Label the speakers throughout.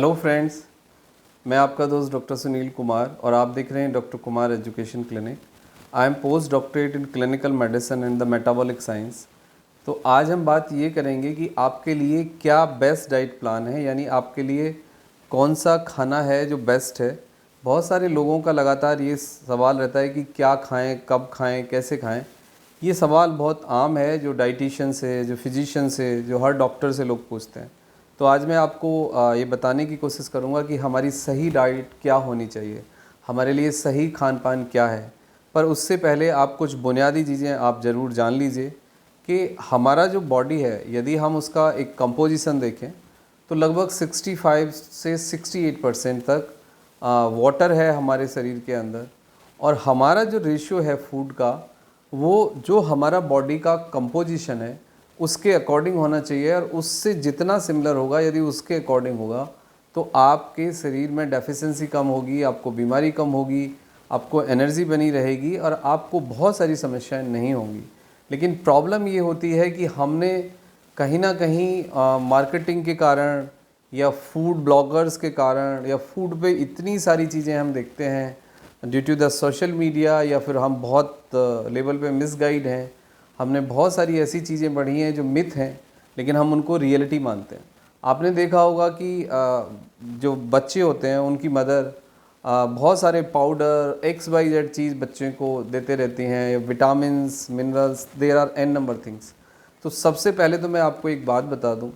Speaker 1: Hello friends, मैं आपका दोस्त डॉक्टर सुनील कुमार और आप देख रहे हैं doctor Kumar education clinic. I am post doctorate in clinical medicine and the metabolic science. तो आज हम बात ये करेंगे कि आपके लिए क्या बेस्ट डाइट प्लान है, यानी आपके लिए कौन सा खाना है जो बेस्ट है। बहुत सारे लोगों का लगातार ये सवाल रहता है कि क्या खाएं, कब खाएं, कैसे खाएं। ये सवाल बहुत आम है जो डाइटिशियन से, जो फिजिशियन से, जो हर डॉक्टर से लोग पूछते हैं। तो आज मैं आपको ये बताने की कोशिश करूँगा कि हमारी सही डाइट क्या होनी चाहिए, हमारे लिए सही खान पान क्या है। पर उससे पहले आप कुछ बुनियादी चीज़ें आप ज़रूर जान लीजिए कि हमारा जो बॉडी है, यदि हम उसका एक कंपोजिशन देखें तो लगभग 65 से 68% तक वाटर है हमारे शरीर के अंदर। और हमारा जो रेशियो है फूड का, वो जो हमारा बॉडी का कंपोजिशन है उसके अकॉर्डिंग होना चाहिए। और उससे जितना सिमिलर होगा, यदि उसके अकॉर्डिंग होगा, तो आपके शरीर में डेफिशिएंसी कम होगी, आपको बीमारी कम होगी, आपको एनर्जी बनी रहेगी और आपको बहुत सारी समस्याएं नहीं होंगी। लेकिन प्रॉब्लम ये होती है कि हमने कहीं ना कहीं मार्केटिंग के कारण या फूड ब्लॉगर्स के कारण या फूड पे इतनी सारी चीज़ें हम देखते हैं due to the social media, या फिर हम बहुत लेवल पे मिसगाइड हैं। हमने बहुत सारी ऐसी चीज़ें पढ़ी हैं जो मिथ हैं, लेकिन हम उनको रियलिटी मानते हैं। आपने देखा होगा कि जो बच्चे होते हैं उनकी मदर बहुत सारे पाउडर XYZ चीज़ बच्चे को देते रहती हैं, vitamins, minerals, there are n number things. तो सबसे पहले तो मैं आपको एक बात बता दूं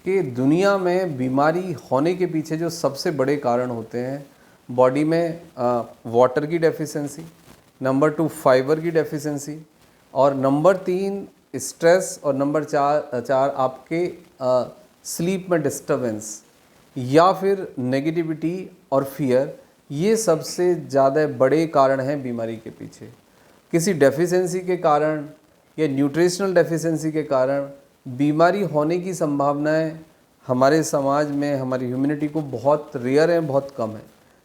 Speaker 1: कि दुनिया में बीमारी होने के पीछे जो सबसे बड़े कारण होते हैं, बॉडी में वाटर की डेफिशिएंसी, नंबर 2 फाइबर की डेफिशिएंसी, और नंबर 3 स्ट्रेस, और नंबर चार आपके स्लीप में डिस्टरबेंस या फिर नेगेटिविटी और फियर। ये सबसे ज़्यादा बड़े कारण हैं बीमारी के पीछे। किसी डेफिशिएंसी के कारण या न्यूट्रिशनल डेफिशिएंसी के कारण बीमारी होने की संभावनाएं हमारे समाज में, हमारी ह्यूमैनिटी को बहुत रेयर है, बहुत कम है।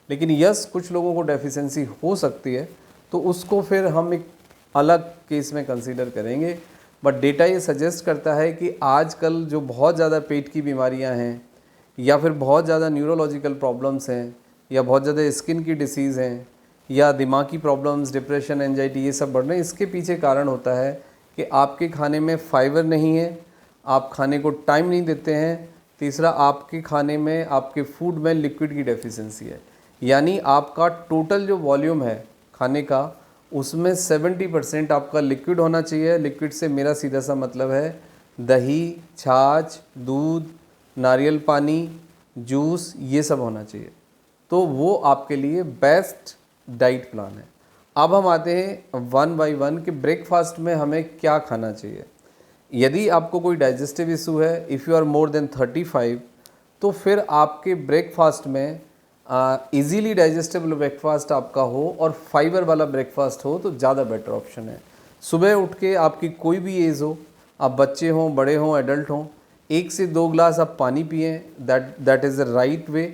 Speaker 1: लेकिन यस, कुछ लोगों को डेफिशिएंसी हो सकती है, तो उसको फिर हम एक अलग केस में कंसीडर करेंगे। बट डेटा ये सजेस्ट करता है कि आजकल जो बहुत ज़्यादा पेट की बीमारियां हैं, या फिर बहुत ज़्यादा न्यूरोलॉजिकल प्रॉब्लम्स हैं, या बहुत ज़्यादा स्किन की डिसीज़ हैं, या दिमागी प्रॉब्लम्स, डिप्रेशन, एंजाइटी, ये सब बढ़ रहे हैं। इसके पीछे कारण होता है कि आपके खाने में फाइबर नहीं है, आप खाने को टाइम नहीं देते हैं। तीसरा, आपके खाने में, आपके फूड में लिक्विड की डेफिशिएंसी है। यानी आपका टोटल जो वॉल्यूम है खाने का, उसमें 70% आपका लिक्विड होना चाहिए। लिक्विड से मेरा सीधा सा मतलब है दही, छाछ, दूध, नारियल पानी, जूस, ये सब होना चाहिए। तो वो आपके लिए बेस्ट डाइट प्लान है। अब हम आते हैं वन बाय वन कि ब्रेकफास्ट में हमें क्या खाना चाहिए। यदि आपको कोई डाइजेस्टिव इशू है, if you are more than 35, तो फिर आपके ब्रेकफास्ट में इजीली डाइजेस्टेबल ब्रेकफास्ट आपका हो और फाइबर वाला ब्रेकफास्ट हो तो ज़्यादा बेटर ऑप्शन है। सुबह उठ के आपकी कोई भी एज हो, आप बच्चे हों, बड़े हों, एडल्ट हों, 1 से 2 ग्लास आप पानी पिएं। That is the right way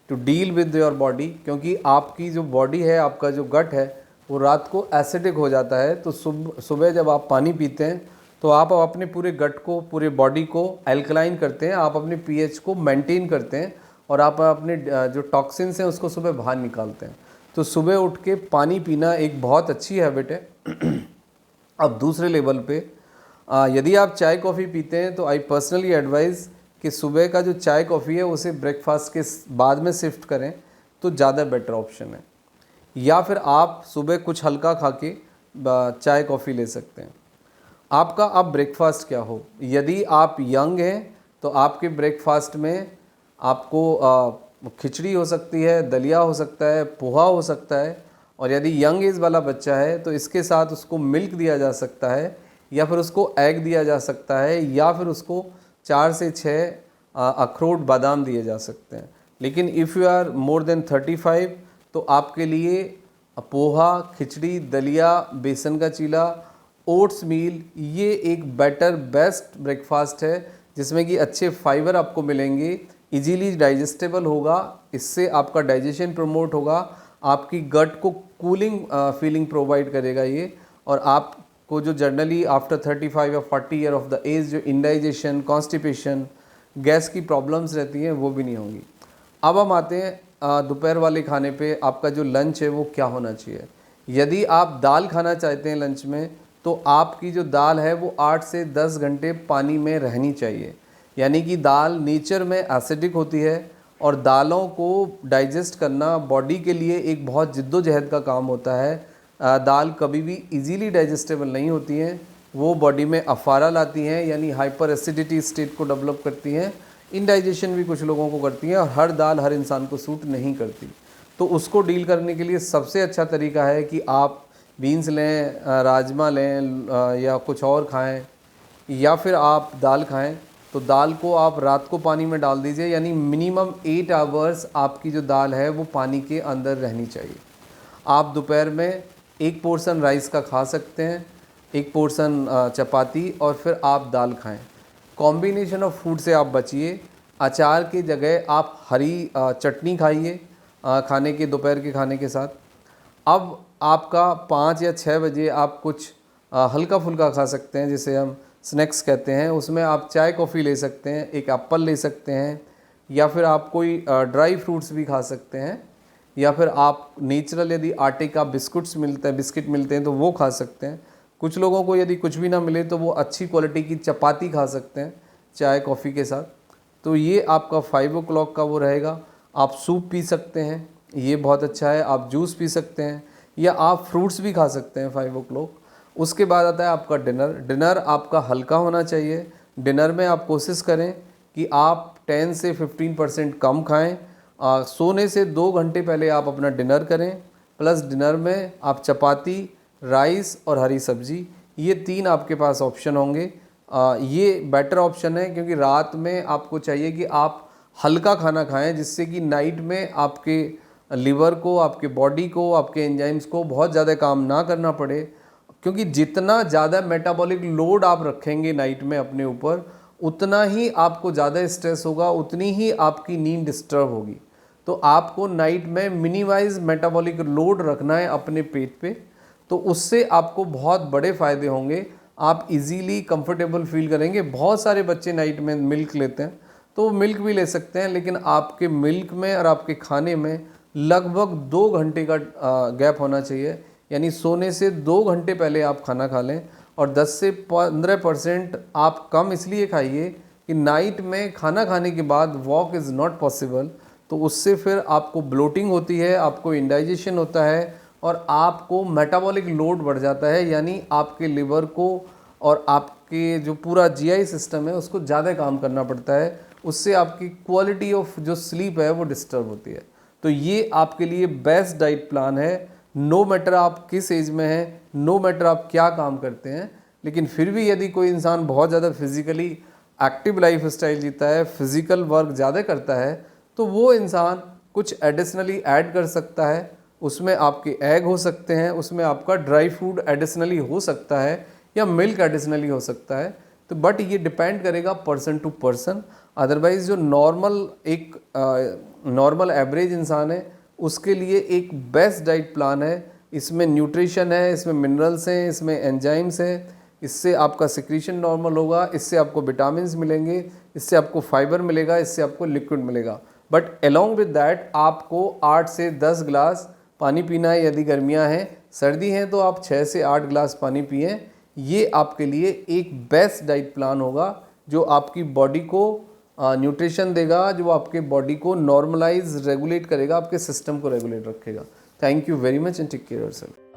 Speaker 1: to deal with your body. क्योंकि आपकी जो बॉडी है, आपका जो गट है, वो रात को एसिडिक हो जाता है। तो सुबह जब आप पानी पीते हैं तो आप अपने पूरे गट को, पूरे बॉडी को एल्कलाइन करते हैं, आप अपने pH को मेंटेन करते हैं और आप अपने जो टॉक्सिन्स हैं उसको सुबह बाहर निकालते हैं। तो सुबह उठ के पानी पीना एक बहुत अच्छी हैबिट है। अब दूसरे लेवल पे यदि आप चाय कॉफ़ी पीते हैं तो आई पर्सनली एडवाइज़ कि सुबह का जो चाय कॉफ़ी है उसे ब्रेकफास्ट के बाद में शिफ्ट करें तो ज़्यादा बेटर ऑप्शन है। या फिर आप सुबह कुछ हल्का खा के चाय कॉफ़ी ले सकते हैं। आपका अब ब्रेकफास्ट क्या हो। यदि आप यंग हैं तो आपके ब्रेकफास्ट में आपको खिचड़ी हो सकती है, दलिया हो सकता है, पोहा हो सकता है। और यदि यंग एज वाला बच्चा है तो इसके साथ उसको मिल्क दिया जा सकता है, या फिर उसको एग दिया जा सकता है, या फिर उसको 4 से 6 अखरोट बादाम दिए जा सकते हैं। लेकिन if you are more than 35 तो आपके लिए पोहा, खिचड़ी, दलिया, बेसन का चीला, ओट्स मील, ये एक बेटर बेस्ट ब्रेकफास्ट है जिसमें कि अच्छे फाइबर आपको मिलेंगे, इजीली डाइजेस्टेबल होगा। इससे आपका डाइजेशन प्रमोट होगा, आपकी गट को कूलिंग फीलिंग प्रोवाइड करेगा ये। और आपको जो जनरली आफ्टर 35 या 40 ईयर ऑफ द एज जो इंडाइजेशन, कॉन्स्टिपेशन, गैस की प्रॉब्लम्स रहती हैं वो भी नहीं होंगी। अब हम आते हैं दोपहर वाले खाने पे। आपका जो लंच है वो क्या होना चाहिए। यदि आप दाल खाना चाहते हैं लंच में, तो आपकी जो दाल है वो 8 से 10 घंटे पानी में रहनी चाहिए। यानी कि दाल नेचर में एसिडिक होती है और दालों को डाइजेस्ट करना बॉडी के लिए एक बहुत जिद्दोजहद का काम होता है। दाल कभी भी इजीली डाइजेस्टेबल नहीं होती हैं, वो बॉडी में अफारा लाती हैं, यानी हाइपर एसिडिटी स्टेट को डेवलप करती हैं। इंडाइजेशन भी कुछ लोगों को करती हैं और हर दाल हर इंसान को सूट नहीं करती। तो उसको डील करने के लिए सबसे अच्छा तरीका है कि आप बीन्स लें, राजमा लें या कुछ और खाएं, या फिर आप दाल खाएं। तो दाल को आप रात को पानी में डाल दीजिए, यानी मिनिमम 8 आवर्स आपकी जो दाल है वो पानी के अंदर रहनी चाहिए। आप दोपहर में एक पोर्शन राइस का खा सकते हैं, एक पोर्शन चपाती, और फिर आप दाल खाएं। कॉम्बिनेशन ऑफ फूड से आप बचिए। अचार की जगह आप हरी चटनी खाइए खाने के, दोपहर के खाने के साथ। अब आपका 5 या 6 बजे आप कुछ हल्का फुल्का खा सकते हैं, जिसे हम स्नैक्स कहते हैं। उसमें आप चाय कॉफ़ी ले सकते हैं, एक एप्पल ले सकते हैं, या फिर आप कोई ड्राई फ्रूट्स भी खा सकते हैं, या फिर आप नेचुरल यदि आटे का बिस्किट मिलते हैं तो वो खा सकते हैं। कुछ लोगों को यदि कुछ भी ना मिले तो वो अच्छी क्वालिटी की चपाती खा सकते हैं चाय कॉफ़ी के साथ। तो ये आपका 5 o'clock का वो रहेगा। आप सूप पी सकते हैं, ये बहुत अच्छा है। आप जूस पी सकते हैं, या आप फ्रूट्स भी खा सकते हैं 5 o'clock। उसके बाद आता है आपका डिनर। डिनर आपका हल्का होना चाहिए। डिनर में आप कोशिश करें कि आप 10 से 15% कम खाएं। सोने से 2 घंटे पहले आप अपना डिनर करें। प्लस डिनर में आप चपाती, राइस और हरी सब्जी, ये 3 आपके पास ऑप्शन होंगे। ये बेटर ऑप्शन है, क्योंकि रात में आपको चाहिए कि आप हल्का खाना खाएं, जिससे कि नाइट में आपके लिवर को, आपके बॉडी को, आपके एंजाइम्स को बहुत ज़्यादा काम ना करना पड़े। क्योंकि जितना ज़्यादा मेटाबॉलिक लोड आप रखेंगे नाइट में अपने ऊपर, उतना ही आपको ज़्यादा स्ट्रेस होगा, उतनी ही आपकी नींद डिस्टर्ब होगी। तो आपको नाइट में मिनिमाइज मेटाबॉलिक लोड रखना है अपने पेट पे। तो उससे आपको बहुत बड़े फ़ायदे होंगे। आप इजीली कंफर्टेबल फील करेंगे। बहुत सारे बच्चे नाइट में मिल्क लेते हैं, तो वो मिल्क भी ले सकते हैं, लेकिन आपके मिल्क में और आपके खाने में लगभग 2 घंटे का गैप होना चाहिए। यानी सोने से 2 घंटे पहले आप खाना खा लें। और 10 से 15% आप कम इसलिए खाइए कि नाइट में खाना खाने के बाद वॉक इज़ नॉट पॉसिबल। तो उससे फिर आपको ब्लोटिंग होती है, आपको इंडाइजेशन होता है, और आपको मेटाबॉलिक लोड बढ़ जाता है। यानी आपके लिवर को और आपके जो पूरा जीआई सिस्टम है उसको ज़्यादा काम करना पड़ता है। उससे आपकी क्वालिटी ऑफ जो स्लीप है वो डिस्टर्ब होती है। तो ये आपके लिए बेस्ट डाइट प्लान है। नो मैटर आप किस एज में हैं, नो मैटर आप क्या काम करते हैं, लेकिन फिर भी यदि कोई इंसान बहुत ज़्यादा फिजिकली एक्टिव लाइफ स्टाइल जीता है, फिजिकल वर्क ज़्यादा करता है, तो वो इंसान कुछ एडिशनली ऐड कर सकता है। उसमें आपके एग हो सकते हैं, उसमें आपका ड्राई फ्रूट एडिशनली हो सकता है, या मिल्क एडिशनली हो सकता है। तो बट ये डिपेंड करेगा पर्सन टू पर्सन। अदरवाइज़ जो नॉर्मल एवरेज इंसान है उसके लिए एक बेस्ट डाइट प्लान है। इसमें न्यूट्रिशन है, इसमें मिनरल्स हैं, इसमें एंजाइम्स हैं। इससे आपका सिक्रीशन नॉर्मल होगा, इससे आपको विटामिन्स मिलेंगे, इससे आपको फाइबर मिलेगा, इससे आपको लिक्विड मिलेगा। बट अलोंग विद दैट आपको 8 से 10 गिलास पानी पीना है। यदि गर्मियाँ हैं, सर्दी हैं तो आप 6 से 8 गिलास पानी पिएं। ये आपके लिए एक बेस्ट डाइट प्लान होगा, जो आपकी बॉडी को न्यूट्रिशन देगा, जो आपके बॉडी को नॉर्मलाइज रेगुलेट करेगा, आपके सिस्टम को रेगुलेट रखेगा। Thank you very much and take care yourself.